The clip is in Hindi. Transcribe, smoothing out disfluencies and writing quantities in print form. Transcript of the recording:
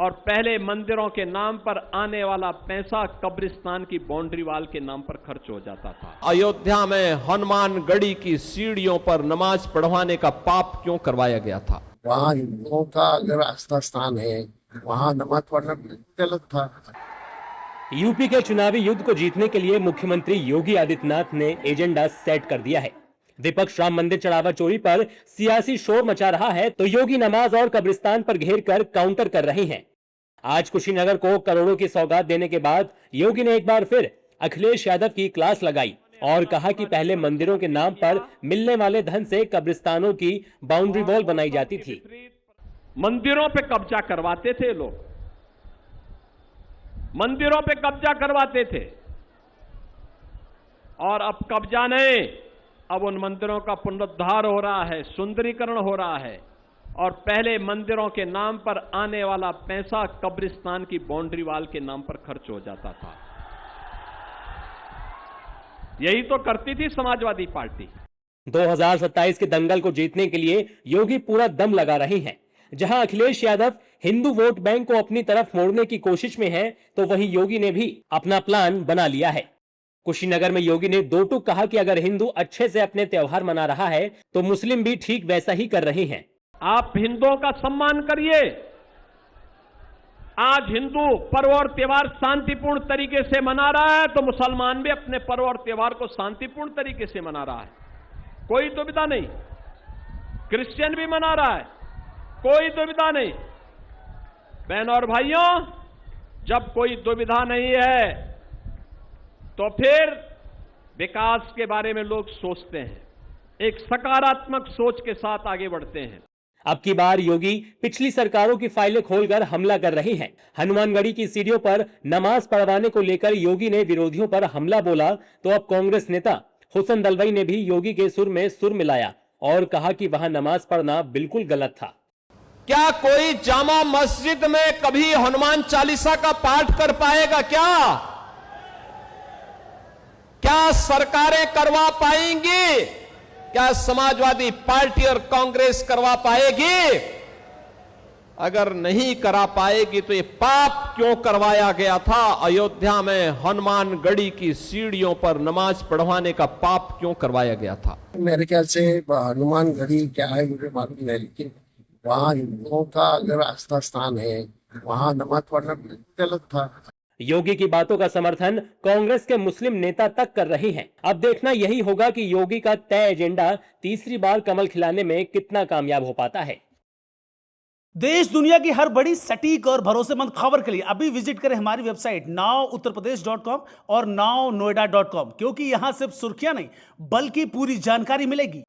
और पहले मंदिरों के नाम पर आने वाला पैसा कब्रिस्तान की बाउंड्री वॉल के नाम पर खर्च हो जाता था। अयोध्या में हनुमान गढ़ी की सीढ़ियों पर नमाज पढ़वाने का पाप क्यों करवाया गया था? वहाँ हिंदुओं का अगर आस्था स्थान है, वहाँ नमाज पढ़ना गलत था। यूपी के चुनावी युद्ध को जीतने के लिए मुख्यमंत्री योगी आदित्यनाथ ने एजेंडा सेट कर दिया है। विपक्ष राम मंदिर चढ़ावा चोरी पर सियासी शोर मचा रहा है तो योगी नमाज और कब्रिस्तान पर घेर कर काउंटर कर रहे हैं। आज कुशीनगर को करोड़ों की सौगात देने के बाद योगी ने एक बार फिर अखिलेश यादव की क्लास लगाई और कहा कि पहले मंदिरों के नाम पर मिलने वाले धन से कब्रिस्तानों की बाउंड्री वॉल बनाई जाती थी। मंदिरों पे कब्जा करवाते थे लोग, मंदिरों पे कब्जा करवाते थे, और अब कब्जा नहीं, अब उन मंदिरों का पुनरुद्धार हो रहा है, सुंदरीकरण हो रहा है, और पहले मंदिरों के नाम पर आने वाला पैसा कब्रिस्तान की बाउंड्री वॉल के नाम पर खर्च हो जाता था। यही तो करती थी समाजवादी पार्टी। 2027 के दंगल को जीतने के लिए योगी पूरा दम लगा रहे हैं। जहां अखिलेश यादव हिंदू वोट बैंक को अपनी तरफ मोड़ने की कोशिश में हैं, तो वहीं योगी ने भी अपना प्लान बना लिया है। कुशीनगर में योगी ने दो टूक कहा कि अगर हिंदू अच्छे से अपने त्योहार मना रहा है तो मुस्लिम भी ठीक वैसा ही कर रहे हैं। आप हिंदुओं का सम्मान करिए। आज हिंदू पर्व और त्योहार शांतिपूर्ण तरीके से मना रहा है तो मुसलमान भी अपने पर्व और त्योहार को शांतिपूर्ण तरीके से मना रहा है, कोई दुविधा नहीं। क्रिश्चियन भी मना रहा है, कोई दुविधा नहीं। बहनों और भाइयों, जब कोई दुविधा नहीं है तो फिर विकास के बारे में लोग सोचते हैं, एक सकारात्मक सोच के साथ आगे बढ़ते हैं। अब की बार योगी पिछली सरकारों की फाइलें खोलकर हमला कर रहे हैं। हनुमानगढ़ी की सीढ़ियों पर नमाज पढ़वाने को लेकर योगी ने विरोधियों पर हमला बोला तो अब कांग्रेस नेता हुसैन दलवाई ने भी योगी के सुर में सुर मिलाया और कहा कि वहां नमाज पढ़ना बिल्कुल गलत था। क्या कोई जामा मस्जिद में कभी हनुमान चालीसा का पाठ कर पाएगा? क्या सरकारें करवा पाएंगी? क्या समाजवादी पार्टी और कांग्रेस करवा पाएगी? अगर नहीं करा पाएगी तो ये पाप क्यों करवाया गया था? अयोध्या में हनुमान गढ़ी की सीढ़ियों पर नमाज पढ़वाने का पाप क्यों करवाया गया था? मेरे ख्याल से हनुमान गढ़ी क्या है मुझे मालूम नहीं, लेकिन वहाँ हिंदुओं का अगर आस्था स्थान है, वहाँ नमाज पढ़ना गलत था। योगी की बातों का समर्थन कांग्रेस के मुस्लिम नेता तक कर रहे हैं। अब देखना यही होगा कि योगी का तय एजेंडा तीसरी बार कमल खिलाने में कितना कामयाब हो पाता है। देश दुनिया की हर बड़ी सटीक और भरोसेमंद खबर के लिए अभी विजिट करें हमारी वेबसाइट nowuttarpradesh.com और nownoida.com, क्योंकि यहां सिर्फ सुर्खियां नहीं बल्कि पूरी जानकारी मिलेगी।